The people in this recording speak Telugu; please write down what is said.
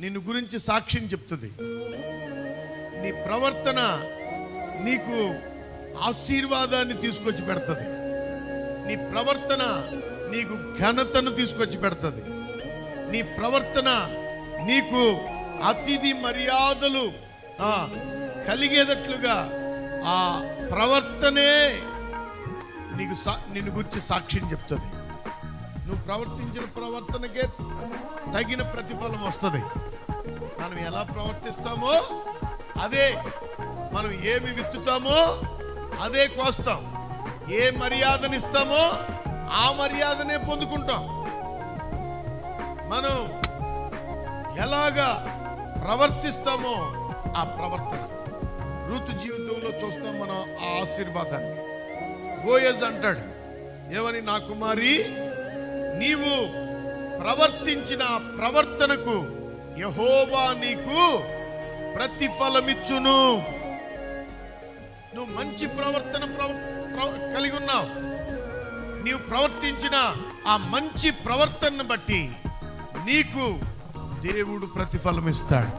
నిన్ను గురించి సాక్ష్యం చెప్తుంది. నీ ప్రవర్తన నీకు ఆశీర్వాదాన్ని తీసుకొచ్చి పెడుతుంది. నీ ప్రవర్తన నీకు ఘనతను తీసుకొచ్చి పెడుతుంది. నీ ప్రవర్తన నీకు అతిథి మర్యాదలు కలిగేటట్లుగా ఆ ప్రవర్తనే నీకు నిన్ను గురించి సాక్ష్యం చెప్తుంది. నువ్వు ప్రవర్తించిన ప్రవర్తనకే తగిన ప్రతిఫలం వస్తుంది. మనం ఎలా ప్రవర్తిస్తామో అదే, మనం ఏమి విత్తుతామో అదే కోస్తాం. ఏ మర్యాదనిస్తామో ఆ మర్యాదనే పొందుకుంటాం. మనం ఎలాగా ప్రవర్తిస్తామో ఆ ప్రవర్తన. రూతు జీవితంలో చూస్తాం మనం ఆ ఆశీర్వాదాన్ని. బోయజ్ అంటాడు ఏమని, నా కుమారి నీవు ప్రవర్తించిన ప్రవర్తనకు యెహోవా నీకు ప్రతిఫలమిచ్చును. నువ్వు మంచి ప్రవర్తన కలిగి ఉన్నావు. నీవు ప్రవర్తించిన ఆ మంచి ప్రవర్తనను బట్టి నీకు దేవుడు ప్రతిఫలం ఇస్తాడు.